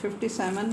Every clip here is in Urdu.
57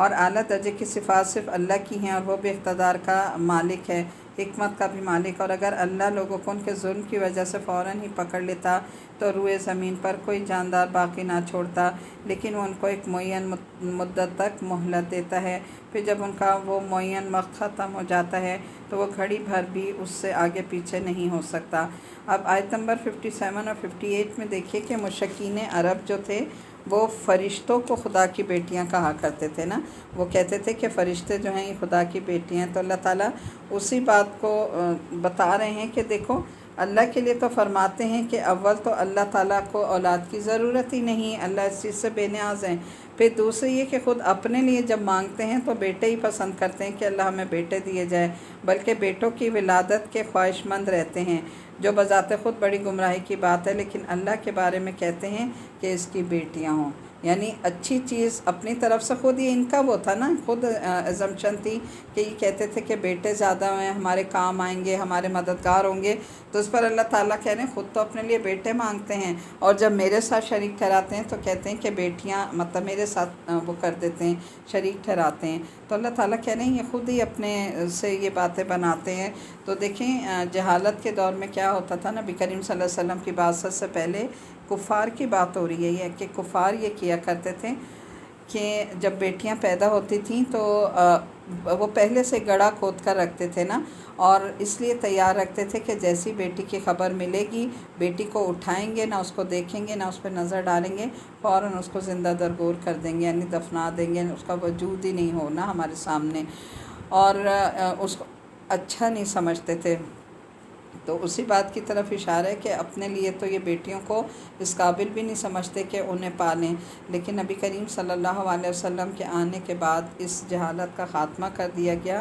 اور اعلیٰ درجے کی صفات صرف اللہ کی ہیں، اور وہ بھی اقتدار کا مالک ہے، حکمت کا بھی مالک۔ اور اگر اللہ لوگوں کو ان کے ظلم کی وجہ سے فوراً ہی پکڑ لیتا تو روئے زمین پر کوئی جاندار باقی نہ چھوڑتا، لیکن وہ ان کو ایک معین مدت تک مہلت دیتا ہے، پھر جب ان کا وہ معین وقت ختم ہو جاتا ہے تو وہ گھڑی بھر بھی اس سے آگے پیچھے نہیں ہو سکتا۔ اب آیت نمبر 57 اور 58 میں دیکھیے کہ مشرکین عرب جو تھے وہ فرشتوں کو خدا کی بیٹیاں کہا کرتے تھے نا، وہ کہتے تھے کہ فرشتے جو ہیں یہ خدا کی بیٹیاں ہیں۔ تو اللہ تعالیٰ اسی بات کو بتا رہے ہیں کہ دیکھو اللہ کے لیے تو فرماتے ہیں کہ اول تو اللہ تعالیٰ کو اولاد کی ضرورت ہی نہیں، اللہ اس چیز سے بے نیاز ہیں۔ پھر دوسری یہ کہ خود اپنے لیے جب مانگتے ہیں تو بیٹے ہی پسند کرتے ہیں کہ اللہ ہمیں بیٹے دیے جائے، بلکہ بیٹوں کی ولادت کے خواہش مند رہتے ہیں، جو بذات خود بڑی گمراہی کی بات ہے، لیکن اللہ کے بارے میں کہتے ہیں کہ اس کی بیٹیاں ہوں۔ یعنی اچھی چیز اپنی طرف سے، خود یہ ان کا وہ تھا نا، خود ازمپشن تھی کہ یہ کہتے تھے کہ بیٹے زیادہ ہیں، ہمارے کام آئیں گے، ہمارے مددگار ہوں گے، تو اس پر اللہ تعالیٰ کہہ رہے ہیں خود تو اپنے لیے بیٹے مانگتے ہیں، اور جب میرے ساتھ شریک ٹھہراتے ہیں تو کہتے ہیں کہ بیٹیاں، مطلب میرے ساتھ وہ کر دیتے ہیں، شریک ٹھہراتے ہیں۔ تو اللہ تعالیٰ کہہ رہے ہیں یہ خود ہی اپنے سے یہ باتیں بناتے ہیں۔ تو دیکھیں جہالت کے دور میں کیا ہوتا تھا، نبی کریم صلی اللہ علیہ وسلم کی بعثت سے پہلے کفار کی بات ہو رہی ہے یہ کہ کفار یہ کیا کرتے تھے کہ جب بیٹیاں پیدا ہوتی تھیں تو وہ پہلے سے گڑھا کھود کر رکھتے تھے نا، اور اس لیے تیار رکھتے تھے کہ جیسی بیٹی کی خبر ملے گی بیٹی کو اٹھائیں گے، نہ اس کو دیکھیں گے، نہ اس پہ نظر ڈالیں گے، فوراً اس کو زندہ درگور کر دیں گے، یعنی دفنا دیں گے، اس کا وجود ہی نہیں ہونا ہمارے سامنے، اور اس کو اچھا نہیں سمجھتے تھے۔ تو اسی بات کی طرف اشارہ ہے کہ اپنے لیے تو یہ بیٹیوں کو اس قابل بھی نہیں سمجھتے کہ انہیں پالیں، لیکن نبی کریم صلی اللہ علیہ وسلم کے آنے کے بعد اس جہالت کا خاتمہ کر دیا گیا،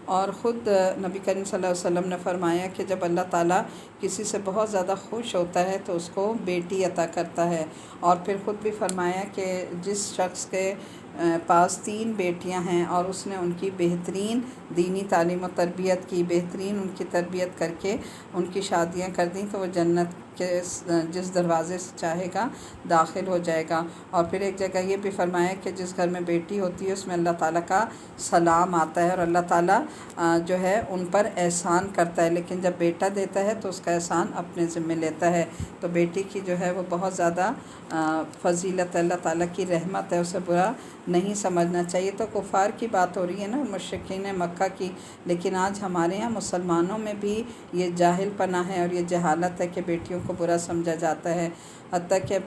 اور خود نبی کریم صلی اللہ علیہ وسلم نے فرمایا کہ جب اللہ تعالیٰ کسی سے بہت زیادہ خوش ہوتا ہے تو اس کو بیٹی عطا کرتا ہے، اور پھر خود بھی فرمایا کہ جس شخص کے پاس 3 بیٹیاں ہیں اور اس نے ان کی بہترین دینی تعلیم و تربیت کی، بہترین ان کی تربیت کر کے ان کی شادیاں کر دیں، تو وہ جنت کے جس دروازے سے چاہے گا داخل ہو جائے گا۔ اور پھر ایک جگہ یہ بھی فرمایا کہ جس گھر میں بیٹی ہوتی ہے اس میں اللہ تعالیٰ کا سلام آتا ہے، اور اللہ تعالیٰ جو ہے ان پر احسان کرتا ہے، لیکن جب بیٹا دیتا ہے تو اس کا احسان اپنے ذمہ لیتا ہے۔ تو بیٹی کی جو ہے وہ بہت زیادہ فضیلت ہے، اللہ تعالیٰ کی رحمت ہے، اسے برا نہیں سمجھنا چاہیے۔ تو کفار کی بات ہو رہی ہے نا، مشرکین مکہ کی، لیکن آج ہمارے یہاں مسلمانوں میں بھی یہ جاہل پنا ہے اور یہ جہالت ہے کہ بیٹیوں کو برا سمجھا جاتا ہے، حتیٰ کہ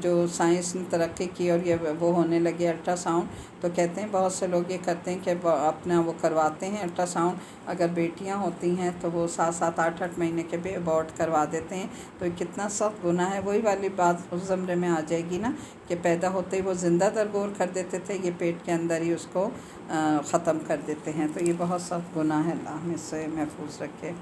جو سائنس نے ترقی کی اور یہ وہ ہونے لگے الٹرا ساؤنڈ، تو کہتے ہیں بہت سے لوگ یہ کرتے ہیں کہ اپنا وہ کرواتے ہیں الٹرا ساؤنڈ، اگر بیٹیاں ہوتی ہیں تو وہ 7 8 مہینے کے بھی ابورٹ کروا دیتے ہیں، تو یہ کتنا سخت گناہ ہے۔ وہی والی بات اس زمرے میں آ جائے گی نا کہ پیدا ہوتے ہی وہ زندہ درگور کر دیتے تھے، یہ پیٹ کے اندر ہی اس کو ختم کر دیتے ہیں، تو یہ بہت سخت گناہ ہے، اللہ ہمیں اس سے محفوظ رکھے۔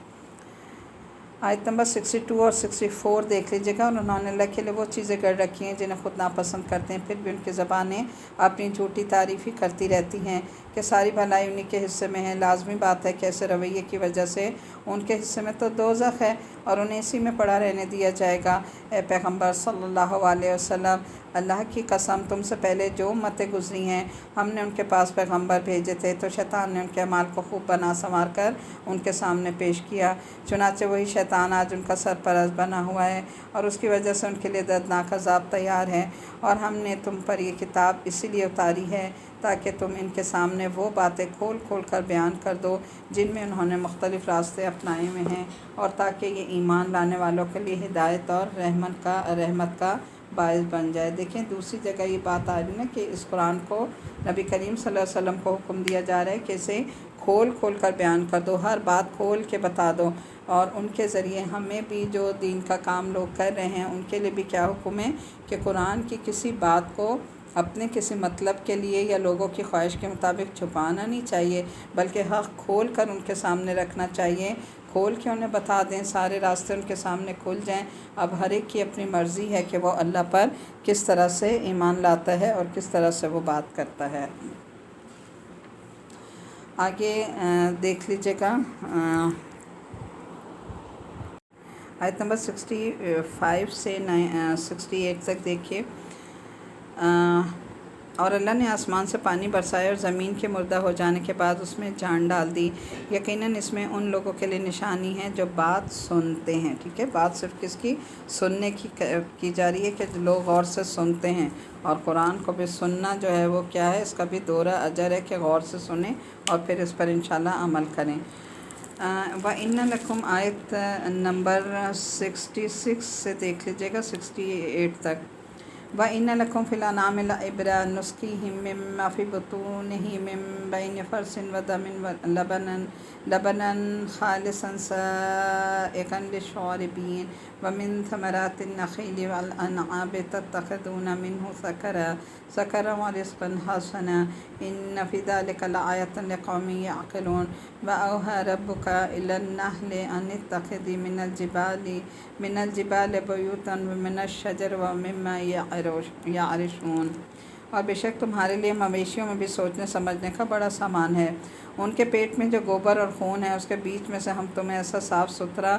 آیت نمبر 62 اور 64 دیکھ لیجیے گا۔ اور انہوں نے اللہ کے لیے وہ چیزیں گڑھ رکھی ہیں جنہیں خود ناپسند کرتے ہیں، پھر بھی ان کی زبانیں اپنی جھوٹی تعریف ہی کرتی رہتی ہیں کہ ساری بھلائی انہی کے حصے میں ہے۔ لازمی بات ہے کہ ایسے رویے کی وجہ سے ان کے حصے میں تو دوزخ ہے اور انہیں اسی میں پڑا رہنے دیا جائے گا۔ اے پیغمبر صلی اللہ علیہ وسلم، اللہ کی قسم تم سے پہلے جو امتیں گزری ہیں ہم نے ان کے پاس پیغمبر بھیجے تھے، تو شیطان نے ان کے اعمال کو خوب بنا سنوار کر ان کے سامنے پیش کیا، چنانچہ وہی شیطان آج ان کا سرپرست بنا ہوا ہے اور اس کی وجہ سے ان کے لیے دردناک عذاب تیار ہے۔ اور ہم نے تم پر یہ کتاب اسی لیے اتاری ہے تاکہ تم ان کے سامنے وہ باتیں کھول کھول کر بیان کر دو جن میں انہوں نے مختلف راستے اپنائے ہوئے ہیں، اور تاکہ یہ ایمان لانے والوں کے لیے ہدایت اور رحمت کا باعث بن جائے۔ دیکھیں دوسری جگہ یہ بات آ رہی ہے نا کہ اس قرآن کو نبی کریم صلی اللہ علیہ وسلم کو حکم دیا جا رہا ہے کہ اسے کھول کھول کر بیان کر دو، ہر بات کھول کے بتا دو، اور ان کے ذریعے ہمیں بھی جو دین کا کام لوگ کر رہے ہیں ان کے لیے بھی کیا حکم ہے کہ قرآن کی کسی بات کو اپنے کسی مطلب کے لیے یا لوگوں کی خواہش کے مطابق چھپانا نہیں چاہیے، بلکہ حق کھول کر ان کے سامنے رکھنا چاہیے، کھول کے انہیں بتا دیں، سارے راستے ان کے سامنے کھل جائیں۔ اب ہر ایک کی اپنی مرضی ہے کہ وہ اللہ پر کس طرح سے ایمان لاتا ہے اور کس طرح سے وہ بات کرتا ہے۔ آگے دیکھ لیجیے گا آیت نمبر 65 سے 68 تک دیکھیے۔ اور اللہ نے آسمان سے پانی برسایا اور زمین کے مردہ ہو جانے کے بعد اس میں جان ڈال دی، یقیناً اس میں ان لوگوں کے لیے نشانی ہے جو بات سنتے ہیں۔ ٹھیک ہے، بات صرف کس کی؟ سننے کی جا رہی ہے کہ لوگ غور سے سنتے ہیں، اور قرآن کو بھی سننا جو ہے وہ کیا ہے، اس کا بھی دوہرا اجر ہے کہ غور سے سنیں اور پھر اس پر انشاءاللہ عمل کریں۔ وَإِنَّ لَكُمْ آیت نمبر 66 سے دیکھ لیجئے گا 68 تک۔ وَإِنَّ لَكُمْ فِي الْأَنْعَامِ لَعِبْرَةً نُسْقِيهِم مِّمَّا فِي بُطُونِهِ مِن بَيْنِ فَرْثٍ وَدَمٍ لَبَنًا خَالِصًا سَائِغًا لِّلشَّارِبِينَ وَمِن ثَمَرَاتِ النَّخِيلِ وَالْأَعْنَابِ تَتَّخِذُونَ مِنْهُ سَكَرًا وَرِزْقًا حَسَنًا إِنَّ فِي ذَلِكَ لَآيَةً لِّقَوْمٍ يَعْقِلُونَ وَأَوْحَىٰ رَبُّكَ إِلَى النَّحْلِ أَنِ اتَّخِذِي مِنَ الْجِبَالِ بُيُوتًا وَمِنَ الشَّجَرِ وَمِمَّا يَعْرِشُونَ۔ اور بے شک تمہارے لیے مویشیوں میں بھی سوچنے سمجھنے کا بڑا سامان ہے۔ ان کے پیٹ میں جو گوبر اور خون ہے، اس کے بیچ میں سے ہم تمہیں ایسا صاف ستھرا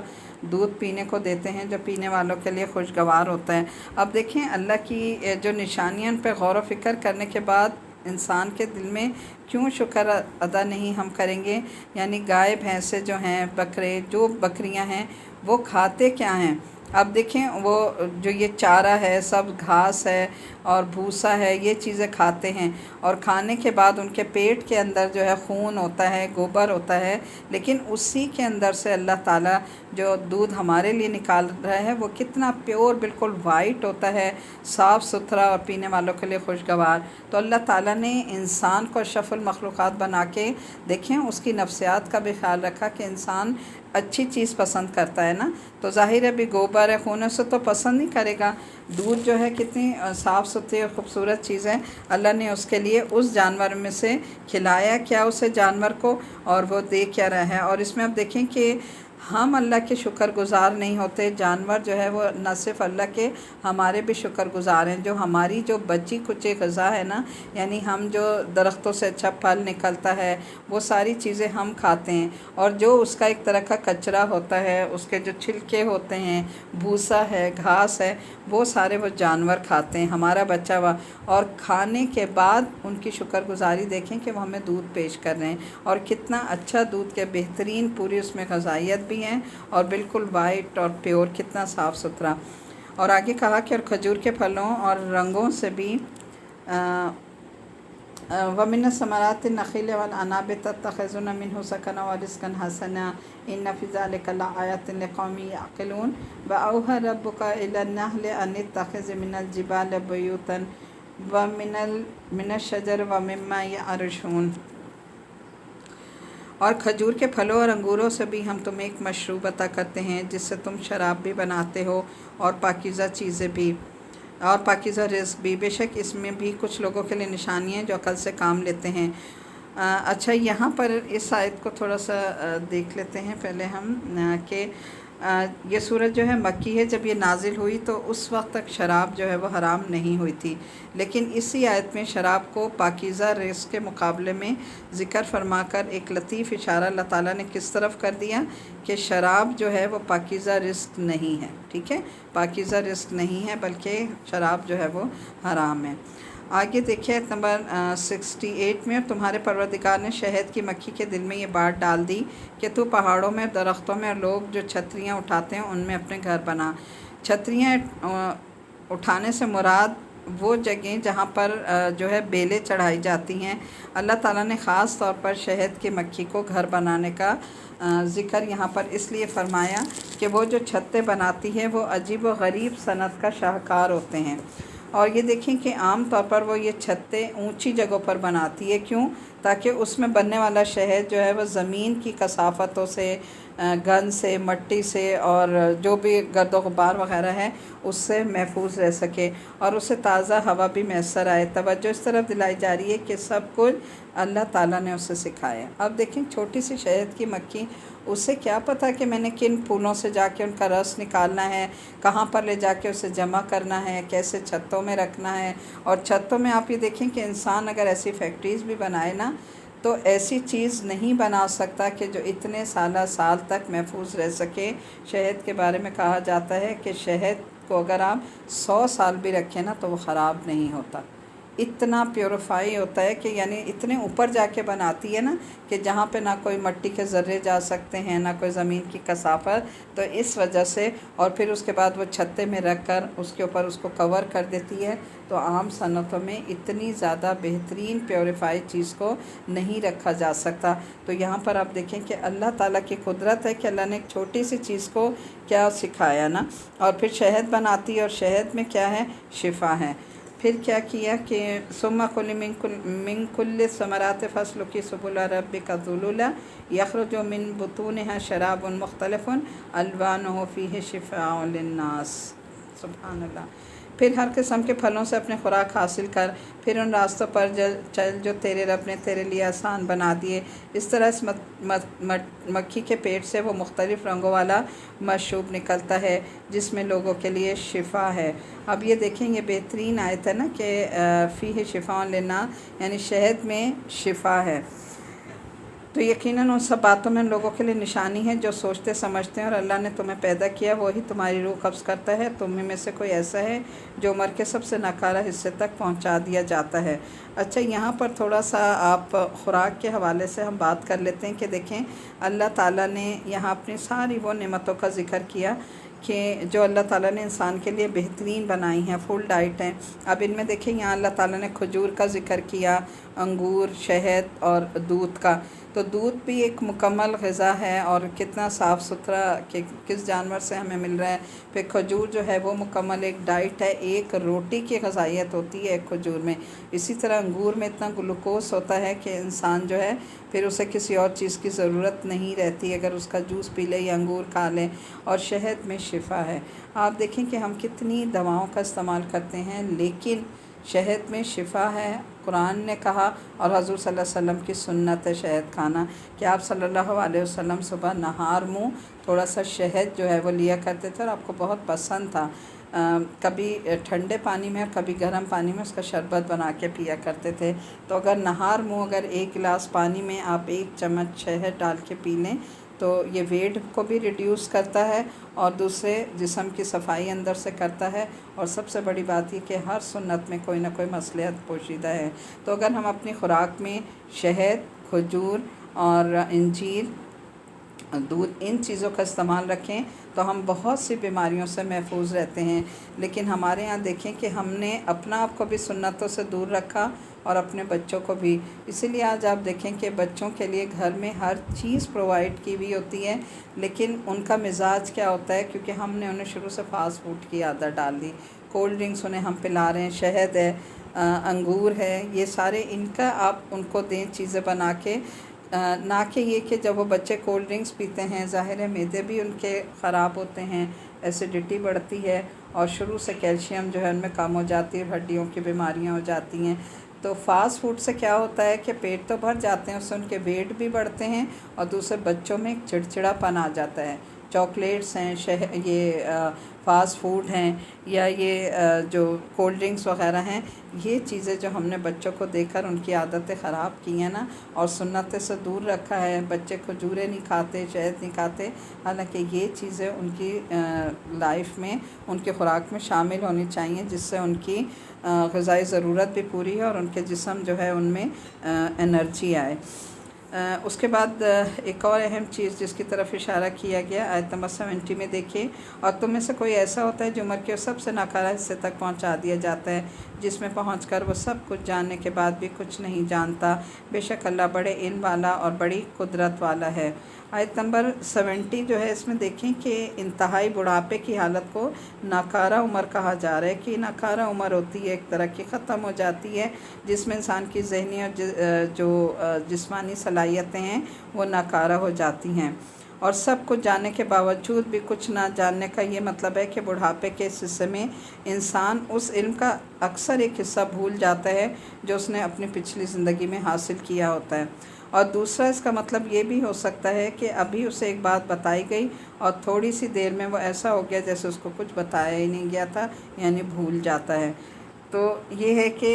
دودھ پینے کو دیتے ہیں جو پینے والوں کے لیے خوشگوار ہوتا ہے۔ اب دیکھیں اللہ کی جو نشانیاں، ان پہ غور و فکر کرنے کے بعد انسان کے دل میں کیوں شکر ادا نہیں ہم کریں گے؟ یعنی گائے بھینسیں جو ہیں، بکرے، جو بکریاں ہیں، وہ کھاتے کیا ہیں؟ اب دیکھیں وہ جو یہ چارہ ہے، سب گھاس ہے اور بھوسا ہے، یہ چیزیں کھاتے ہیں، اور کھانے کے بعد ان کے پیٹ کے اندر جو ہے خون ہوتا ہے، گوبر ہوتا ہے، لیکن اسی کے اندر سے اللہ تعالیٰ جو دودھ ہمارے لیے نکال رہا ہے وہ کتنا پیور، بالکل وائٹ ہوتا ہے، صاف ستھرا اور پینے والوں کے لیے خوشگوار۔ تو اللہ تعالیٰ نے انسان کو اشرف المخلوقات بنا کے دیکھیں اس کی نفسیات کا بھی خیال رکھا کہ انسان اچھی چیز پسند کرتا ہے نا، تو ظاہر ہے بھی گوبر ہے، خون سے تو پسند نہیں کرے گا۔ دودھ جو ہے کتنی صاف ستھری اور خوبصورت چیز ہے، اللہ نے اس کے لیے اس جانور میں سے کھلایا کیا اسے جانور کو، اور وہ دے کیا رہا ہے۔ اور اس میں اب دیکھیں کہ ہم اللہ کے شکر گزار نہیں ہوتے، جانور جو ہے وہ نہ صرف اللہ کے، ہمارے بھی شکر گزار ہیں۔ جو ہماری جو بچی کچی غذا ہے نا، یعنی ہم جو درختوں سے اچھا پھل نکلتا ہے وہ ساری چیزیں ہم کھاتے ہیں، اور جو اس کا ایک طرح کا کچرا ہوتا ہے، اس کے جو چھلکے ہوتے ہیں، بھوسا ہے، گھاس ہے، وہ سارے وہ جانور کھاتے ہیں، ہمارا بچا ہوا، اور کھانے کے بعد ان کی شکر گزاری دیکھیں کہ وہ ہمیں دودھ پیش کر رہے ہیں، اور کتنا اچھا دودھ کے بہترین پوری اس میں غذائیت بھی ہیں، اور بالکل وائٹ اور پیور، کتنا صاف ستھرا۔ اور آگے کہا کہ اور کھجور کے پھلوں اور رنگوں سے بھی وَمِنَ الثَّمَرَاتِ النَّخِيلِ وَالْأَعْنَابِ تَتَّخِذُونَ مِنْهُ سَكَرًا وَرِزْقًا حَسَنًا إِنَّ فِي ذَلِكَ لَآيَةً لِّقَوْمٍ يَعْقِلُونَ وَأَوْحَىٰ رَبُّكَ إِلَى النَّحْلِ أَنِ اتَّخِذِي مِنَ الْجِبَالِ بُيُوتًا وَمِنَ الشَّجَرِ وَمِمَّا يَعْرِشُونَ۔ اور کھجور کے پھلوں اور انگوروں سے بھی ہم تمہیں ایک مشروب عطا کرتے ہیں جس سے تم شراب بھی بناتے ہو، اور پاکیزہ چیزیں بھی، اور پاکیزہ رزق بھی۔ بے شک اس میں بھی کچھ لوگوں کے لیے نشانی ہیں جو عقل سے کام لیتے ہیں۔ اچھا، یہاں پر اس آیت کو تھوڑا سا دیکھ لیتے ہیں پہلے ہم، کہ یہ سورت جو ہے مکی ہے، جب یہ نازل ہوئی تو اس وقت تک شراب جو ہے وہ حرام نہیں ہوئی تھی، لیکن اسی آیت میں شراب کو پاکیزہ رزق کے مقابلے میں ذکر فرما کر ایک لطیف اشارہ اللہ تعالیٰ نے کس طرف کر دیا کہ شراب جو ہے وہ پاکیزہ رزق نہیں ہے۔ ٹھیک ہے، پاکیزہ رزق نہیں ہے بلکہ شراب جو ہے وہ حرام ہے۔ آگے دیکھیں آیت نمبر 68 میں، اور تمہارے پروردگار نے شہد کی مکھی کے دل میں یہ بات ڈال دی کہ تو پہاڑوں میں، درختوں میں، اور لوگ جو چھتریاں اٹھاتے ہیں ان میں اپنے گھر بنا۔ چھتریاں اٹھانے سے مراد وہ جگہیں جہاں پر جو ہے بیلیں چڑھائی جاتی ہیں۔ اللہ تعالیٰ نے خاص طور پر شہد کی مکھی کو گھر بنانے کا ذکر یہاں پر اس لیے فرمایا کہ وہ جو چھتیں بناتی ہے وہ عجیب و غریب صنعت کا شاہکار ہوتے ہیں، اور یہ دیکھیں کہ عام طور پر وہ یہ چھتیں اونچی جگہوں پر بناتی ہے، کیوں؟ تاکہ اس میں بننے والا شہد جو ہے وہ زمین کی کثافتوں سے، گند سے، مٹی سے، اور جو بھی گرد و غبار وغیرہ ہے اس سے محفوظ رہ سکے، اور اسے تازہ ہوا بھی میسر آئے۔ توجہ اس طرف دلائی جا رہی ہے کہ سب کچھ اللہ تعالیٰ نے اسے سکھایا۔ اب دیکھیں چھوٹی سی شہد کی مکھی، اسے کیا پتہ کہ میں نے کن پھولوں سے جا کے ان کا رس نکالنا ہے، کہاں پر لے جا کے اسے جمع کرنا ہے، کیسے چھتوں میں رکھنا ہے۔ اور چھتوں میں آپ یہ دیکھیں کہ انسان اگر ایسی فیکٹریز بھی بنائے نا تو ایسی چیز نہیں بنا سکتا کہ جو اتنے سال تک محفوظ رہ سکے۔ شہد کے بارے میں کہا جاتا ہے کہ شہد کو اگر آپ 100 سال بھی رکھیں نا تو وہ خراب نہیں ہوتا، اتنا پیوریفائی ہوتا ہے کہ یعنی اتنے اوپر جا کے بناتی ہے نا کہ جہاں پہ نہ کوئی مٹی کے ذرے جا سکتے ہیں، نہ کوئی زمین کی کثافت، تو اس وجہ سے، اور پھر اس کے بعد وہ چھتے میں رکھ کر اس کے اوپر اس کو کور کر دیتی ہے، تو عام صنعتوں میں اتنی زیادہ بہترین پیوریفائی چیز کو نہیں رکھا جا سکتا۔ تو یہاں پر آپ دیکھیں کہ اللہ تعالیٰ کی قدرت ہے کہ اللہ نے ایک چھوٹی سی چیز کو کیا سکھایا نا، اور پھر شہد بناتی ہے، اور شہد میں کیا ہے؟ شفا ہے۔ پھر کیا کیا کہ ثم کلی من کل ثمرات فاسلکی سبل ربک ذللا یخرج من بطونها شراب مختلف الوانہ فیہ شفاء للناس۔ سبحان اللہ۔ پھر ہر قسم کے پھلوں سے اپنے خوراک حاصل کر، پھر ان راستوں پر چل جو تیرے رب نے تیرے لیے آسان بنا دیے۔ اس طرح اس مکھی کے پیٹ سے وہ مختلف رنگوں والا مشروب نکلتا ہے جس میں لوگوں کے لیے شفا ہے۔ اب یہ دیکھیں، یہ بہترین آیت ہے نا کہ فیہ شفاء للناس، یعنی شہد میں شفا ہے۔ تو یقیناً ان سب باتوں میں ان لوگوں کے لیے نشانی ہے جو سوچتے سمجھتے ہیں، اور اللہ نے تمہیں پیدا کیا، وہی تمہاری روح قبض کرتا ہے۔ تمہیں میں سے کوئی ایسا ہے جو عمر کے سب سے ناکارہ حصے تک پہنچا دیا جاتا ہے۔ اچھا، یہاں پر تھوڑا سا آپ خوراک کے حوالے سے ہم بات کر لیتے ہیں کہ دیکھیں اللہ تعالیٰ نے یہاں اپنی ساری وہ نعمتوں کا ذکر کیا کہ جو اللہ تعالیٰ نے انسان کے لیے بہترین بنائی ہیں، فل ڈائٹ ہیں۔ اب ان میں دیکھیں یہاں اللہ تعالیٰ نے کھجور کا ذکر کیا، انگور، شہد اور دودھ کا۔ تو دودھ بھی ایک مکمل غذا ہے، اور کتنا صاف ستھرا کہ کس جانور سے ہمیں مل رہا ہے۔ پھر کھجور جو ہے وہ مکمل ایک ڈائٹ ہے، ایک روٹی کی غذائیت ہوتی ہے ایک کھجور میں۔ اسی طرح انگور میں اتنا گلوکوز ہوتا ہے کہ انسان جو ہے پھر اسے کسی اور چیز کی ضرورت نہیں رہتی اگر اس کا جوس پی لے یا انگور کھا لے۔ اور شہد میں شفا ہے۔ آپ دیکھیں کہ ہم کتنی دواؤں کا استعمال کرتے ہیں، لیکن شہد میں شفا ہے۔ قرآن نے کہا، اور حضور صلی اللہ علیہ وسلم کی سنت ہے شہد کھانا، کہ آپ صلی اللہ علیہ وسلم صبح نہار منہ تھوڑا سا شہد جو ہے وہ لیا کرتے تھے، اور آپ کو بہت پسند تھا۔ کبھی ٹھنڈے پانی میں اور کبھی گرم پانی میں اس کا شربت بنا کے پیا کرتے تھے۔ تو اگر نہار منہ اگر ایک گلاس پانی میں آپ 1 چمچ شہد ڈال کے پی لیں تو یہ ویٹ کو بھی ریڈیوس کرتا ہے، اور دوسرے جسم کی صفائی اندر سے کرتا ہے، اور سب سے بڑی بات یہ کہ ہر سنت میں کوئی نہ کوئی مصلحت پوشیدہ ہے۔ تو اگر ہم اپنی خوراک میں شہد، کھجور اور انجیر، دودھ، ان چیزوں کا استعمال رکھیں تو ہم بہت سی بیماریوں سے محفوظ رہتے ہیں۔ لیکن ہمارے ہاں دیکھیں کہ ہم نے اپنا آپ کو بھی سنتوں سے دور رکھا، اور اپنے بچوں کو بھی۔ اسی لیے آج آپ دیکھیں کہ بچوں کے لیے گھر میں ہر چیز پرووائڈ کی ہوئی ہوتی ہے، لیکن ان کا مزاج کیا ہوتا ہے؟ کیونکہ ہم نے انہیں شروع سے فاسٹ فوڈ کی عادت ڈال دی۔ کولڈ ڈرنکس انہیں ہم پلا رہے ہیں، شہد ہے، انگور ہے، یہ سارے ان کا آپ ان کو دیں چیزیں بنا کے، نہ کہ یہ کہ جب وہ بچے کولڈ ڈرنکس پیتے ہیں، ظاہر ہے معدے بھی ان کے خراب ہوتے ہیں، ایسیڈیٹی بڑھتی ہے، اور شروع سے کیلشیم جو ہے ان میں کم ہو جاتی ہے، ہڈیوں کی بیماریاں ہو جاتی ہیں۔ تو فاسٹ فوڈ سے کیا ہوتا ہے کہ پیٹ تو بھر جاتے ہیں، اس سے ان کے ویٹ بھی بڑھتے ہیں، اور دوسرے بچوں میں ایک چڑچڑا پن آ جاتا ہے۔ چاکلیٹس ہیں، یہ فاسٹ فوڈ ہیں، یا یہ جو کولڈ ڈرنکس وغیرہ ہیں، یہ چیزیں جو ہم نے بچوں کو دے کر ان کی عادتیں خراب کی ہیں نا، اور سنت سے دور رکھا ہے۔ بچے کھجوریں نہیں کھاتے، شہد نہیں کھاتے، حالانکہ یہ چیزیں ان کی لائف میں، ان کی خوراک میں شامل ہونی چاہیے، جس سے ان کی غذائی ضرورت بھی پوری ہے، اور ان کے جسم جو ہے ان میں انرجی آئے۔ اس کے بعد ایک اور اہم چیز جس کی طرف اشارہ کیا گیا آیت نمبر 70 میں دیکھیں، اور تم میں سے کوئی ایسا ہوتا ہے جو عمر کے سب سے ناکارہ حصے تک پہنچا دیا جاتا ہے، جس میں پہنچ کر وہ سب کچھ جاننے کے بعد بھی کچھ نہیں جانتا۔ بے شک اللہ بڑے علم والا اور بڑی قدرت والا ہے۔ آیت نمبر 70 جو ہے، اس میں دیکھیں کہ انتہائی بڑھاپے کی حالت کو ناکارہ عمر کہا جا رہا ہے، کہ ناکارہ عمر ہوتی ہے ایک طرح کی، ختم ہو جاتی ہے، جس میں انسان کی ذہنی اور جو جسمانی صلاحیتیں ہیں وہ ناکارہ ہو جاتی ہیں۔ اور سب کچھ جاننے کے باوجود بھی کچھ نہ جاننے کا یہ مطلب ہے کہ بڑھاپے کے اس حصے میں انسان اس علم کا اکثر ایک حصہ بھول جاتا ہے جو اس نے اپنی پچھلی زندگی میں حاصل کیا ہوتا ہے۔ اور دوسرا اس کا مطلب یہ بھی ہو سکتا ہے کہ ابھی اسے ایک بات بتائی گئی اور تھوڑی سی دیر میں وہ ایسا ہو گیا جیسے اس کو کچھ بتایا ہی نہیں گیا تھا، یعنی بھول جاتا ہے۔ تو یہ ہے کہ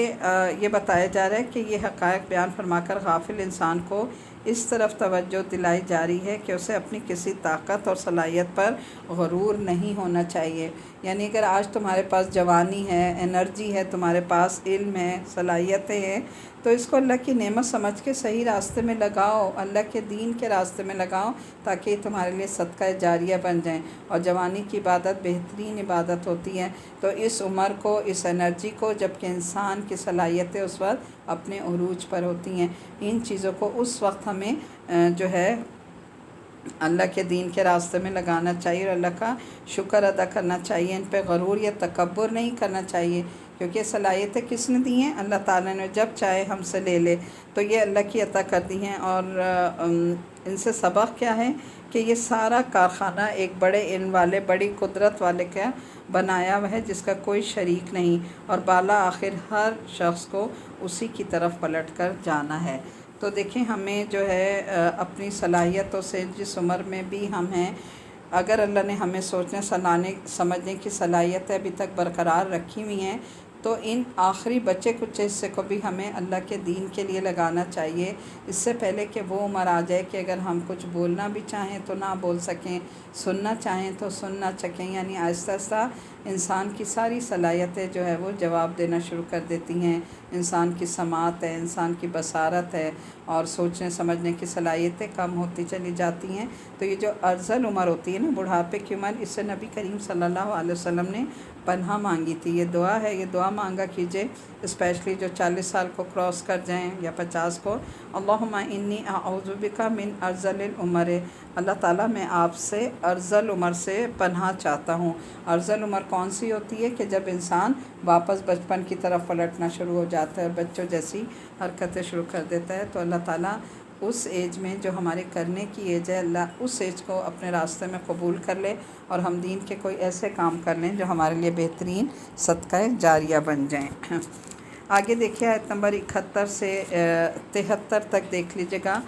یہ بتایا جا رہا ہے کہ یہ حقائق بیان فرما کر غافل انسان کو اس طرف توجہ دلائی جا رہی ہے کہ اسے اپنی کسی طاقت اور صلاحیت پر غرور نہیں ہونا چاہیے۔ یعنی اگر آج تمہارے پاس جوانی ہے، انرجی ہے، تمہارے پاس علم ہے، صلاحیتیں ہیں، تو اس کو اللہ کی نعمت سمجھ کے صحیح راستے میں لگاؤ، اللہ کے دین کے راستے میں لگاؤ، تاکہ یہ تمہارے لیے صدقہ جاریہ بن جائیں۔ اور جوانی کی عبادت بہترین عبادت ہوتی ہے۔ تو اس عمر کو، اس انرجی کو، جب کہ انسان کی صلاحیتیں اس وقت اپنے عروج پر ہوتی ہیں، ان چیزوں کو اس وقت ہمیں جو ہے اللہ کے دین کے راستے میں لگانا چاہیے اور اللہ کا شکر ادا کرنا چاہیے۔ ان پہ غرور یا تکبر نہیں کرنا چاہیے، کیونکہ صلاحیتیں کس نے دی ہیں؟ اللہ تعالیٰ نے، جب چاہے ہم سے لے لے، تو یہ اللہ کی عطا کر دی ہیں۔ اور ان سے سبق کیا ہے کہ یہ سارا کارخانہ ایک بڑے علم والے، بڑی قدرت والے کا بنایا ہوا ہے، جس کا کوئی شریک نہیں، اور بالا آخر ہر شخص کو اسی کی طرف پلٹ کر جانا ہے۔ تو دیکھیں، ہمیں جو ہے اپنی صلاحیتوں سے، جس عمر میں بھی ہم ہیں، اگر اللہ نے ہمیں سوچنے سمجھنے کی صلاحیتیں ابھی تک برقرار رکھی ہوئی ہیں، تو ان آخری بچے کچھ حصے کو بھی ہمیں اللہ کے دین کے لیے لگانا چاہیے، اس سے پہلے کہ وہ عمر آ جائے کہ اگر ہم کچھ بولنا بھی چاہیں تو نہ بول سکیں، سننا چاہیں تو سن نہ سکیں۔ یعنی آہستہ آہستہ انسان کی ساری صلاحیتیں جو ہے وہ جواب دینا شروع کر دیتی ہیں۔ انسان کی سماعت ہے، انسان کی بصارت ہے، اور سوچنے سمجھنے کی صلاحیتیں کم ہوتی چلی جاتی ہیں۔ تو یہ جو ارذل عمر ہوتی ہے نا، بڑھاپے کی عمر، اس سے نبی کریم صلی اللہ علیہ وسلم نے پناہ مانگی تھی۔ یہ دعا ہے، یہ دعا مانگا کیجئے، اسپیشلی جو 40 سال کو کراس کر جائیں یا 50 کو۔ اللہم انی اعوذ بک من ارذل العمر، اللہ تعالیٰ میں آپ سے ارذل عمر سے پناہ چاہتا ہوں۔ ارذل عمر کون سی ہوتی ہے؟ کہ جب انسان واپس بچپن کی طرف پلٹنا شروع ہو جاتا ہے، بچوں جیسی حرکتیں شروع کر دیتا ہے۔ تو اللہ تعالیٰ اس ایج میں جو ہمارے کرنے کی ایج ہے، اللہ اس ایج کو اپنے راستے میں قبول کر لے، اور ہم دین کے کوئی ایسے کام کر لیں جو ہمارے لیے بہترین صدقہ جاریہ بن جائیں۔ آگے دیکھیے، آیت نمبر 71 سے 73 تک دیکھ لیجیے گا۔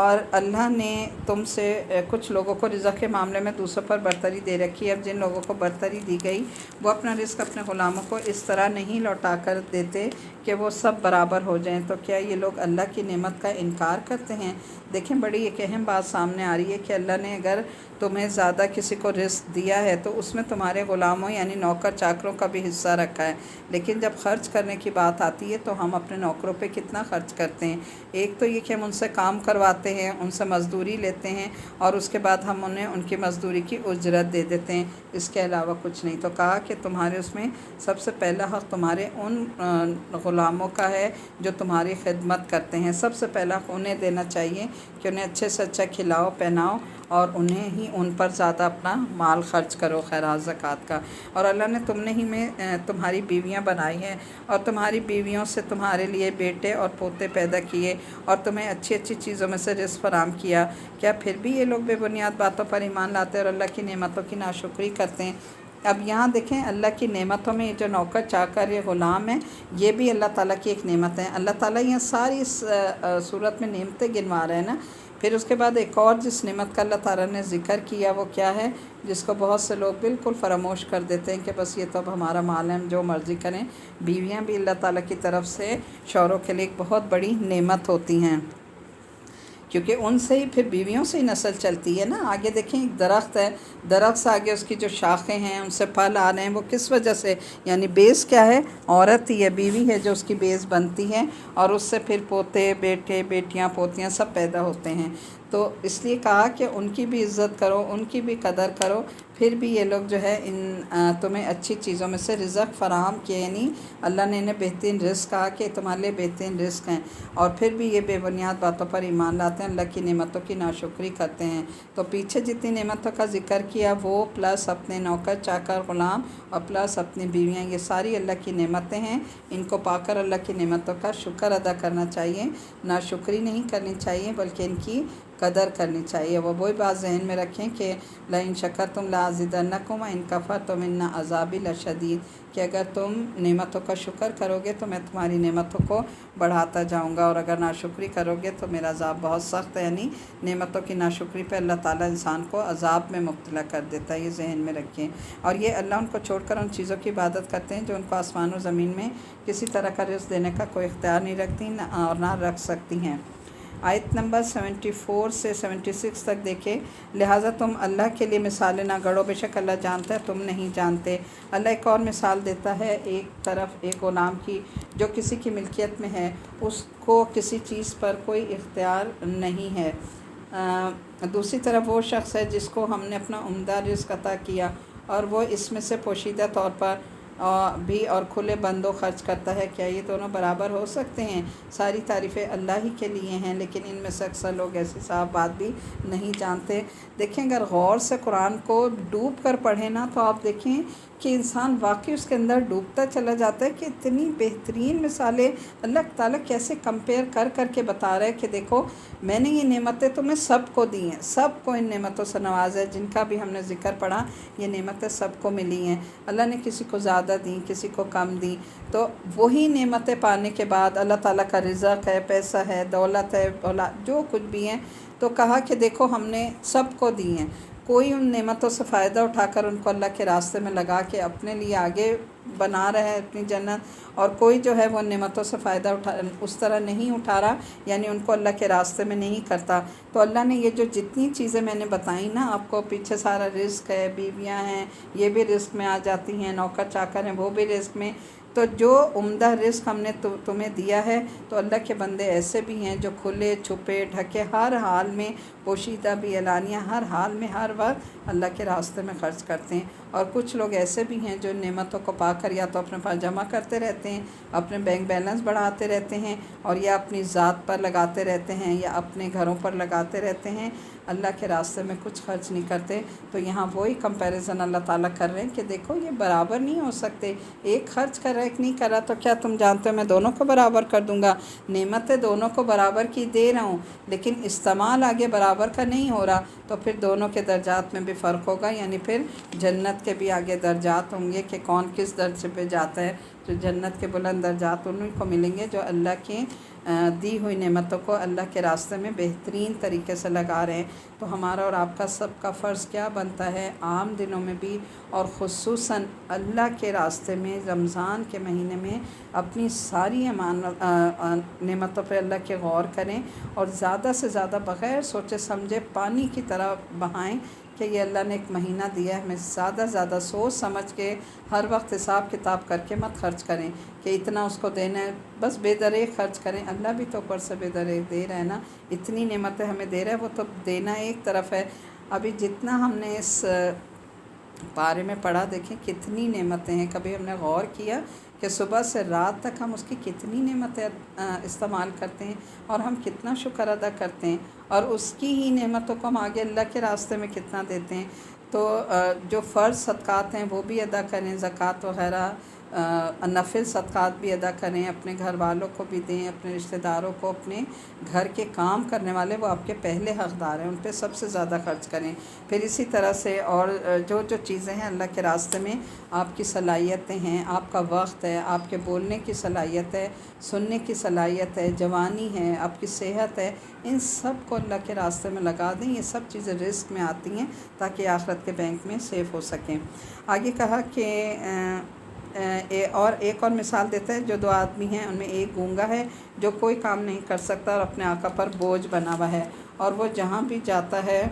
اور اللہ نے تم سے کچھ لوگوں کو رزق کے معاملے میں دوسروں پر برتری دے رکھی ہے۔ اب جن لوگوں کو برتری دی گئی، وہ اپنا رزق اپنے غلاموں کو اس طرح نہیں لوٹا کر دیتے کہ وہ سب برابر ہو جائیں۔ تو کیا یہ لوگ اللہ کی نعمت کا انکار کرتے ہیں؟ دیکھیں، بڑی ایک اہم بات سامنے آ رہی ہے کہ اللہ نے اگر تمہیں زیادہ کسی کو رزق دیا ہے تو اس میں تمہارے غلاموں یعنی نوکر چاکروں کا بھی حصہ رکھا ہے، لیکن جب خرچ کرنے کی بات آتی ہے تو ہم اپنے نوکروں پہ کتنا خرچ کرتے ہیں۔ ایک تو یہ کہ ہم ان سے کام کرواتے ہیں، ان سے مزدوری لیتے ہیں، اور اس کے بعد ہم انہیں ان کی مزدوری کی اجرت دے دیتے ہیں، اس کے علاوہ کچھ نہیں۔ تو کہا کہ تمہارے اس میں سب سے پہلا حق تمہارے ان غلاموں کا ہے جو تمہاری خدمت کرتے ہیں۔ سب سے پہلا انہیں دینا چاہیے کہ انہیں اچھے سے اچھا کھلاؤ پہناؤ، اور انہیں ہی ان پر زیادہ اپنا مال خرچ کرو، خیرات زکوٰۃ کا۔ اور اللہ نے تمہاری بیویاں بنائی ہیں، اور تمہاری بیویوں سے تمہارے لیے بیٹے اور پوتے پیدا کیے، اور تمہیں اچھی اچھی چیزوں میں سے رزق فراہم کیا۔ کیا پھر بھی یہ لوگ بے بنیاد باتوں پر ایمان لاتے اور اللہ کی نعمتوں کی ناشکری کرتے ہیں؟ اب یہاں دیکھیں، اللہ کی نعمتوں میں یہ جو نوکر چاکر، یہ غلام ہیں، یہ بھی اللہ تعالیٰ کی ایک نعمت ہے۔ اللہ تعالیٰ یہ ساری صورت میں نعمتیں گنوا رہے ہیں نا۔ پھر اس کے بعد ایک اور جس نعمت کا اللہ تعالیٰ نے ذکر کیا، وہ کیا ہے؟ جس کو بہت سے لوگ بالکل فراموش کر دیتے ہیں کہ بس یہ تو اب ہمارا مال ہے، ہم جو مرضی کریں۔ بیویاں بھی اللہ تعالیٰ کی طرف سے شوہروں کے لیے ایک بہت بڑی نعمت ہوتی ہیں، کیونکہ ان سے ہی پھر بیویوں سے ہی نسل چلتی ہے نا۔ آگے دیکھیں، ایک درخت ہے، درخت سے آگے اس کی جو شاخیں ہیں، ان سے پھل آ رہے ہیں، وہ کس وجہ سے؟ یعنی بیس کیا ہے؟ عورت ہی ہے، بیوی ہے جو اس کی بیس بنتی ہے، اور اس سے پھر پوتے، بیٹے، بیٹیاں، پوتیاں سب پیدا ہوتے ہیں۔ تو اس لیے کہا کہ ان کی بھی عزت کرو، ان کی بھی قدر کرو۔ پھر بھی یہ لوگ جو ہے تمہیں اچھی چیزوں میں سے رزق فراہم کیے، یعنی اللہ نے انہیں بہترین رزق کہا کہ تمہارے لیے بہترین رزق ہیں، اور پھر بھی یہ بے بنیاد باتوں پر ایمان لاتے ہیں، اللہ کی نعمتوں کی ناشکری کرتے ہیں۔ تو پیچھے جتنی نعمتوں کا ذکر کیا، وہ پلس اپنے نوکر چاکر غلام، اور پلس اپنی بیویاں، یہ ساری اللہ کی نعمتیں ہیں۔ ان کو پا کر اللہ کی نعمتوں کا شکر ادا کرنا چاہیے، ناشکری نہیں کرنی چاہیے، بلکہ ان کی قدر کرنی چاہیے۔ وہ وہی بات ذہن میں رکھیں کہ لئن شکرتم لازیدنکم وان کفرتم ان عذابی لشدید، کہ اگر تم نعمتوں کا شکر کرو گے تو میں تمہاری نعمتوں کو بڑھاتا جاؤں گا، اور اگر ناشکری کرو گے تو میرا عذاب بہت سخت ہے۔ یعنی نعمتوں کی ناشکری پہ اللہ تعالیٰ انسان کو عذاب میں مبتلا کر دیتا ہے، یہ ذہن میں رکھیں۔ اور یہ اللہ ان کو چھوڑ کر ان چیزوں کی عبادت کرتے ہیں جو ان کو آسمان و زمین میں کسی طرح کا رزق دینے کا کوئی اختیار نہیں رکھتی اور نہ رکھ سکتی ہیں۔ آیت نمبر 74 سے 76 تک دیکھیں، لہٰذا تم اللہ کے لیے مثالیں نہ گڑھو، بے شک اللہ جانتا ہے تم نہیں جانتے۔ اللہ ایک اور مثال دیتا ہے، ایک طرف ایک غلام کی جو کسی کی ملکیت میں ہے، اس کو کسی چیز پر کوئی اختیار نہیں ہے، دوسری طرف وہ شخص ہے جس کو ہم نے اپنا عمدہ رزق عطا کیا اور وہ اس میں سے پوشیدہ طور پر بھی اور کھلے بندوں خرچ کرتا ہے، کیا یہ دونوں برابر ہو سکتے ہیں؟ ساری تعریفیں اللہ ہی کے لیے ہیں، لیکن ان میں سے اکثر لوگ ایسی صاف بات بھی نہیں جانتے۔ دیکھیں، اگر غور سے قرآن کو ڈوب کر پڑھیں نا تو آپ دیکھیں کہ انسان واقعی اس کے اندر ڈوبتا چلا جاتا ہے کہ اتنی بہترین مثالیں اللہ تعالیٰ کیسے کمپیئر کر کر کے بتا رہے ہیں کہ دیکھو میں نے یہ نعمتیں تمہیں سب کو دی ہیں، سب کو ان نعمتوں سے نوازا ہے، جن کا بھی ہم نے ذکر پڑھا یہ نعمتیں سب کو ملی ہیں۔ اللہ نے کسی کو زیادہ دیں، کسی کو کم دیں، تو وہی نعمتیں پانے کے بعد اللہ تعالیٰ کا رزق ہے، پیسہ ہے، دولت ہے، اولاد، جو کچھ بھی ہیں، تو کہا کہ دیکھو ہم نے سب کو دی ہیں۔ کوئی ان نعمتوں سے فائدہ اٹھا کر ان کو اللہ کے راستے میں لگا کے اپنے لیے آگے بنا رہا ہے اپنی جنت، اور کوئی جو ہے وہ نعمتوں سے فائدہ اس طرح نہیں اٹھا رہا، یعنی ان کو اللہ کے راستے میں نہیں کرتا۔ تو اللہ نے یہ جو جتنی چیزیں میں نے بتائیں نا آپ کو، پیچھے سارا رزق ہے، بیویاں ہیں یہ بھی رزق میں آ جاتی ہیں، نوکر چاکر ہیں وہ بھی رزق میں، تو جو عمدہ رزق ہم نے تمہیں دیا ہے، تو اللہ کے بندے ایسے بھی ہیں جو کھلے چھپے ڈھکے ہر حال میں، پوشیدہ بھی اعلانیہ، ہر حال میں ہر وقت اللہ کے راستے میں خرچ کرتے ہیں۔ اور کچھ لوگ ایسے بھی ہیں جو نعمتوں کو پا کر یا تو اپنے پاس جمع کرتے رہتے ہیں، اپنے بینک بیلنس بڑھاتے رہتے ہیں، اور یا اپنی ذات پر لگاتے رہتے ہیں یا اپنے گھروں پر لگاتے رہتے ہیں، اللہ کے راستے میں کچھ خرچ نہیں کرتے۔ تو یہاں وہی کمپیریزن اللہ تعالیٰ کر رہے ہیں کہ دیکھو یہ برابر نہیں ہو سکتے، ایک خرچ کر رہا ایک نہیں کر رہا، تو کیا تم جانتے ہو میں دونوں کو برابر کر دوں گا؟ نعمتیں دونوں کو برابر کی دے رہا ہوں، لیکن استعمال آگے برابر کا نہیں ہو رہا، تو پھر دونوں کے درجات میں بھی فرق ہوگا، یعنی پھر جنت کے بھی آگے درجات ہوں گے کہ کون کس درجے پہ جاتا ہے۔ جو جنت کے بلند درجات انہیں کو ملیں گے جو اللہ کے دی ہوئی نعمتوں کو اللہ کے راستے میں بہترین طریقے سے لگا رہے ہیں۔ تو ہمارا اور آپ کا سب کا فرض کیا بنتا ہے، عام دنوں میں بھی اور خصوصاً اللہ کے راستے میں رمضان کے مہینے میں اپنی ساری نعمتوں پہ اللہ کے غور کریں، اور زیادہ سے زیادہ بغیر سوچے سمجھے پانی کی طرح بہائیں کہ یہ اللہ نے ایک مہینہ دیا ہے، ہمیں زیادہ زیادہ سوچ سمجھ کے ہر وقت حساب کتاب کر کے مت خرچ کریں کہ اتنا اس کو دینا ہے، بس بے دریغ خرچ کریں۔ اللہ بھی تو اوپر سے بے دریغ دے رہا ہے نا، اتنی نعمتیں ہمیں دے رہا ہے، وہ تو دینا ایک طرف ہے۔ ابھی جتنا ہم نے اس بارے میں پڑھا، دیکھیں کتنی نعمتیں ہیں، کبھی ہم نے غور کیا کہ صبح سے رات تک ہم اس کی کتنی نعمتیں استعمال کرتے ہیں اور ہم کتنا شکر ادا کرتے ہیں، اور اس کی ہی نعمتوں کو ہم آگے اللہ کے راستے میں کتنا دیتے ہیں۔ تو جو فرض صدقات ہیں وہ بھی ادا کریں، زکوٰۃ وغیرہ، نفل صدقات بھی ادا کریں، اپنے گھر والوں کو بھی دیں، اپنے رشتہ داروں کو، اپنے گھر کے کام کرنے والے وہ آپ کے پہلے حقدار ہیں، ان پہ سب سے زیادہ خرچ کریں۔ پھر اسی طرح سے اور جو چیزیں ہیں اللہ کے راستے میں، آپ کی صلاحیتیں ہیں، آپ کا وقت ہے، آپ کے بولنے کی صلاحیت ہے، سننے کی صلاحیت ہے، جوانی ہے، آپ کی صحت ہے، ان سب کو اللہ کے راستے میں لگا دیں۔ یہ سب چیزیں رزق میں آتی ہیں تاکہ آخرت کے بینک میں سیف ہو سکیں۔ آگے کہا کہ ایک اور مثال دیتا ہے، جو دو آدمی ہیں ان میں ایک گونگا ہے جو کوئی کام نہیں کر سکتا اور اپنے آقا پر بوجھ بنا ہوا ہے، اور وہ جہاں بھی جاتا ہے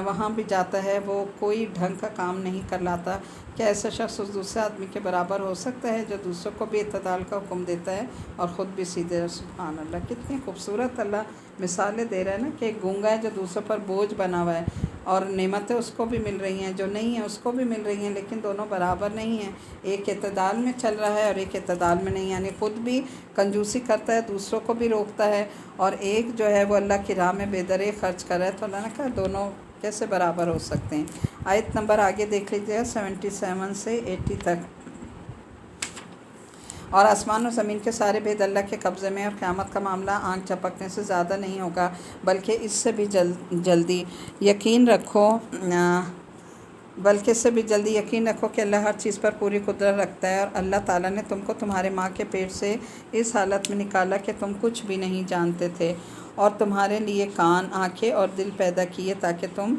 وہاں بھی جاتا ہے، وہ کوئی ڈھنگ کا کام نہیں کر لاتا۔ کیا ایسا شخص اس دوسرے آدمی کے برابر ہو سکتا ہے جو دوسروں کو بھی اعتدال کا حکم دیتا ہے اور خود بھی سیدھے؟ سبحان اللہ، کتنی خوبصورت اللہ مثالیں دے رہا ہے نا کہ ایک گونگا ہے جو دوسروں پر بوجھ بنا ہوا ہے، اور نعمتیں اس کو بھی مل رہی ہیں، جو نہیں ہیں اس کو بھی مل رہی ہیں، لیکن دونوں برابر نہیں ہیں۔ ایک اعتدال میں چل رہا ہے اور ایک اعتدال میں نہیں، یعنی خود بھی کنجوسی کرتا ہے، دوسروں کو بھی روکتا ہے، اور ایک جو ہے وہ اللہ کی راہ میں بے دریغ خرچ کر رہا ہے۔ تو اللہ نے کہا دونوں کیسے برابر ہو سکتے ہیں؟ آیت نمبر آگے دیکھ لیجیے 77 سے 80 تک۔ اور آسمان و زمین کے سارے بھید اللہ کے قبضے میں، اور قیامت کا معاملہ آنکھ جھپکنے سے زیادہ نہیں ہوگا بلکہ اس سے بھی جلدی یقین رکھو کہ اللہ ہر چیز پر پوری قدرت رکھتا ہے، اور اللہ تعالیٰ نے تم کو تمہارے ماں کے پیٹ سے اس حالت میں نکالا کہ تم کچھ بھی نہیں جانتے تھے، اور تمہارے لیے کان، آنکھیں اور دل پیدا کیے تاکہ تم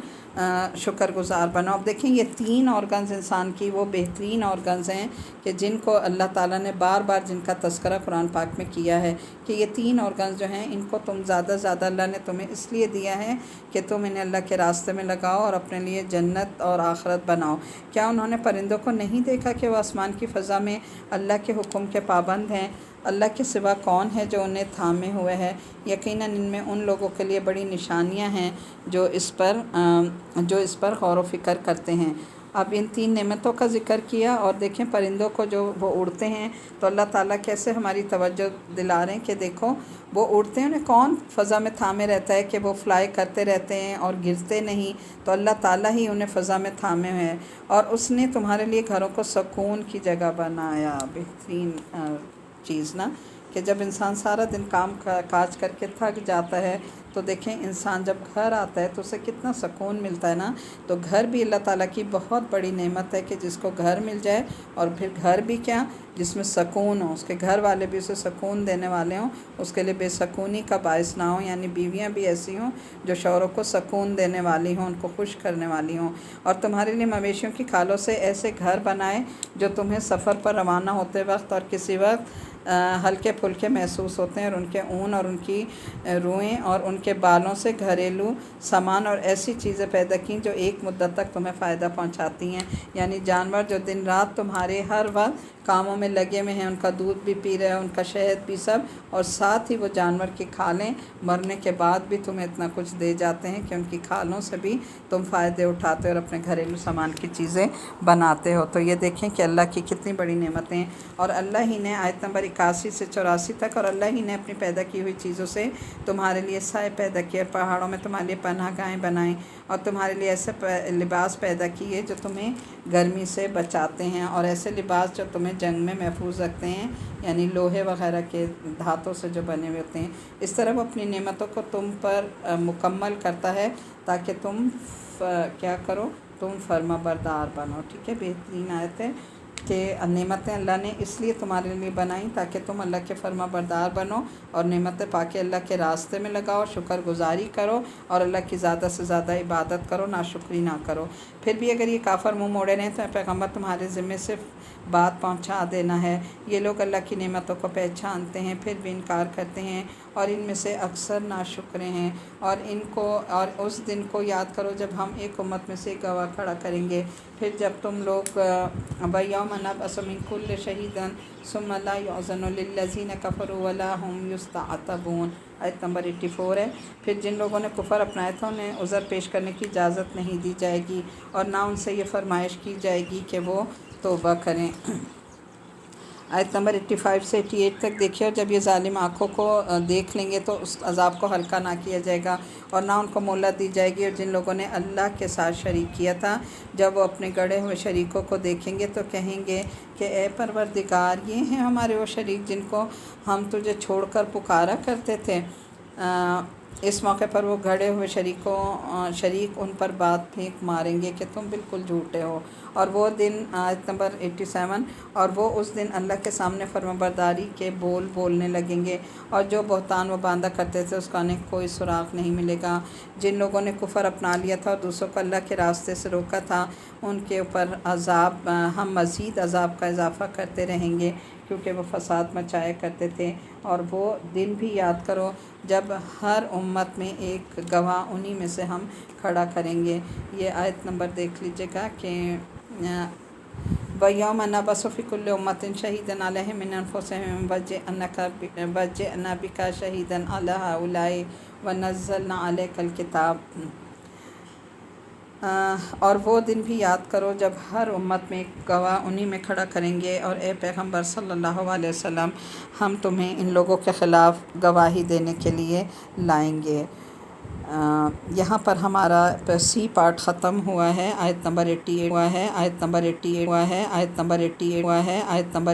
شکر گزار بنو۔ اب دیکھیں یہ 3 آرگنز انسان کی وہ بہترین آرگنز ہیں کہ جن کو اللہ تعالیٰ نے بار بار جن کا تذکرہ قرآن پاک میں کیا ہے کہ یہ 3 آرگنز جو ہیں ان کو تم زیادہ سے زیادہ اللہ نے تمہیں اس لیے دیا ہے کہ تم انہیں اللہ کے راستے میں لگاؤ اور اپنے لیے جنت اور آخرت بناؤ۔ کیا انہوں نے پرندوں کو نہیں دیکھا کہ وہ آسمان کی فضا میں اللہ کے حکم کے پابند ہیں؟ اللہ کے سوا کون ہے جو انہیں تھامے ہوئے ہے؟ یقیناً ان میں ان لوگوں کے لیے بڑی نشانیاں ہیں جو اس پر غور و فکر کرتے ہیں۔ اب ان 3 نعمتوں کا ذکر کیا، اور دیکھیں پرندوں کو جو وہ اڑتے ہیں تو اللہ تعالیٰ کیسے ہماری توجہ دلا رہے ہیں کہ دیکھو وہ اڑتے ہیں، انہیں کون فضا میں تھامے رہتا ہے کہ وہ فلائی کرتے رہتے ہیں اور گرتے نہیں، تو اللہ تعالیٰ ہی انہیں فضا میں تھامے ہوئے ہیں۔ اور اس نے تمہارے لیے گھروں کو سکون کی جگہ بنایا۔ بہترین چیز نا کہ جب انسان سارا دن کام کاج کر کے تھک جاتا ہے تو دیکھیں انسان جب گھر آتا ہے تو اسے کتنا سکون ملتا ہے نا۔ تو گھر بھی اللہ تعالیٰ کی بہت بڑی نعمت ہے کہ جس کو گھر مل جائے، اور پھر گھر بھی کیا جس میں سکون ہو، اس کے گھر والے بھی اسے سکون دینے والے ہوں، اس کے لیے بے سکونی کا باعث نہ ہو، یعنی بیویاں بھی ایسی ہوں جو شوہروں کو سکون دینے والی ہوں، ان کو خوش کرنے والی ہوں۔ اور تمہارے لیے مویشیوں کی کھالوں سے ایسے گھر بنائے جو تمہیں سفر پر روانہ ہوتے وقت اور کسی وقت ہلکے پھلکے محسوس ہوتے ہیں، اور ان کے اون اور ان کی روئیں اور ان کے بالوں سے گھریلو سامان اور ایسی چیزیں پیدا کیں جو ایک مدت تک تمہیں فائدہ پہنچاتی ہیں، یعنی جانور جو دن رات تمہارے ہر وقت کاموں میں لگے ہوئے ہیں، ان کا دودھ بھی پی رہے ہیں، ان کا شہد بھی سب، اور ساتھ ہی وہ جانور کی کھالیں مرنے کے بعد بھی تمہیں اتنا کچھ دے جاتے ہیں کہ ان کی کھالوں سے بھی تم فائدے اٹھاتے اور اپنے گھریلو سامان کی چیزیں بناتے ہو۔ تو یہ دیکھیں کہ اللہ کی کتنی بڑی نعمتیں ہیں، اور اللہ ہی نے آیت نمبر 81 سے 84 تک، اور اللہ ہی نے اپنی پیدا کی ہوئی چیزوں سے تمہارے لیے سائے پیدا کیے، پہاڑوں میں تمہارے لیے پناہ گاہیں بنائیں، اور تمہارے لیے ایسے لباس پیدا کیے جو تمہیں گرمی سے بچاتے ہیں، اور ایسے لباس جو تمہیں جنگ میں محفوظ رکھتے ہیں، یعنی لوہے وغیرہ کے دھاتوں سے جو بنے ہوئے ہوتے ہیں۔ اس طرح وہ اپنی نعمتوں کو تم پر مکمل کرتا ہے تاکہ تم کیا کرو، تم فرما بردار بنو۔ ٹھیک ہے، بہترین آیت ہے کہ نعمتیں اللہ نے اس لیے تمہارے لیے بنائیں تاکہ تم اللہ کے فرما بردار بنو، اور نعمتیں پا کے اللہ کے راستے میں لگاؤ، شکر گزاری کرو، اور اللہ کی زیادہ سے زیادہ عبادت کرو، ناشکری نہ کرو۔ پھر بھی اگر یہ کافر منہ موڑے رہیں تو پیغمبر تمہارے ذمے صرف بات پہنچا دینا ہے۔ یہ لوگ اللہ کی نعمتوں کو پہچانتے ہیں پھر بھی انکار کرتے ہیں، اور ان میں سے اکثر ناشکرے ہیں۔ اور اس دن کو یاد کرو جب ہم ایک امت میں سے ایک گواہ کھڑا کریں گے، پھر جب تم لوگ وَيَوْمَ نَبْعَثُ مِنْ كُلِّ شَهِيدٍ ثُمَّ لَا يُؤْذَنُ لِلَّذِينَ كَفَرُوا وَلَا هُمْ يُسْتَعْتَبُونَ۔ آیت نمبر 84 ہے۔ پھر جن لوگوں نے کفر اپنایا تھا انہیں عذر پیش کرنے کی اجازت نہیں دی جائے گی، اور نہ ان سے یہ فرمائش کی جائے گی کہ وہ توبہ کریں۔ آیت نمبر 85 سے 88 تک دیکھیے، اور جب یہ ظالم آنکھوں کو دیکھ لیں گے تو اس عذاب کو ہلکا نہ کیا جائے گا، اور نہ ان کو مہلت دی جائے گی۔ اور جن لوگوں نے اللہ کے ساتھ شریک کیا تھا، جب وہ اپنے گڑھے ہوئے شریکوں کو دیکھیں گے تو کہیں گے کہ اے پروردگار، یہ ہیں ہمارے وہ شریک جن کو ہم تجھے چھوڑ کر پکارا کرتے تھے۔ اس موقع پر وہ گھڑے ہوئے شریک ان پر بات پھینک ماریں گے کہ تم بالکل جھوٹے ہو۔ اور وہ دن، آیت نمبر 87، اور وہ اس دن اللہ کے سامنے فرمانبرداری کے بول بولنے لگیں گے، اور جو بہتان وہ باندھا کرتے تھے اس کا انہیں کوئی سراغ نہیں ملے گا۔ جن لوگوں نے کفر اپنا لیا تھا اور دوسروں کو اللہ کے راستے سے روکا تھا، ان کے اوپر ہم مزید عذاب کا اضافہ کرتے رہیں گے کیونکہ وہ فساد مچایا کرتے تھے۔ اور وہ دن بھی یاد کرو جب ہر امت میں ایک گواہ انہی میں سے ہم کھڑا کریں گے۔ یہ آیت نمبر دیکھ لیجیے گا کہ وَيَوْمَ نَبْعَثُ فِي كُلِّ أُمَّةٍ شَهِيدًا عَلَيْهِم مِّنْ أَنفُسِهِمْ وَجِئْنَا بِكَ شَهِيدًا عَلَىٰ هَٰؤُلَاءِ وَنَزَّلْنَا عَلَيْكَ الْكِتَابَ۔ اور وہ دن بھی یاد کرو جب ہر امت میں ایک گواہ انہی میں کھڑا کریں گے، اور اے پیغمبر صلی اللہ علیہ وسلم، ہم تمہیں ان لوگوں کے خلاف گواہی دینے کے لیے لائیں گے۔ یہاں پر ہمارا سی پارٹ ختم ہوا ہے، آیت نمبر 88 ہوا ہے، آیت نمبر 88 ہوا ہے، آیت نمبر 88 ہوا ہے، آیت نمبر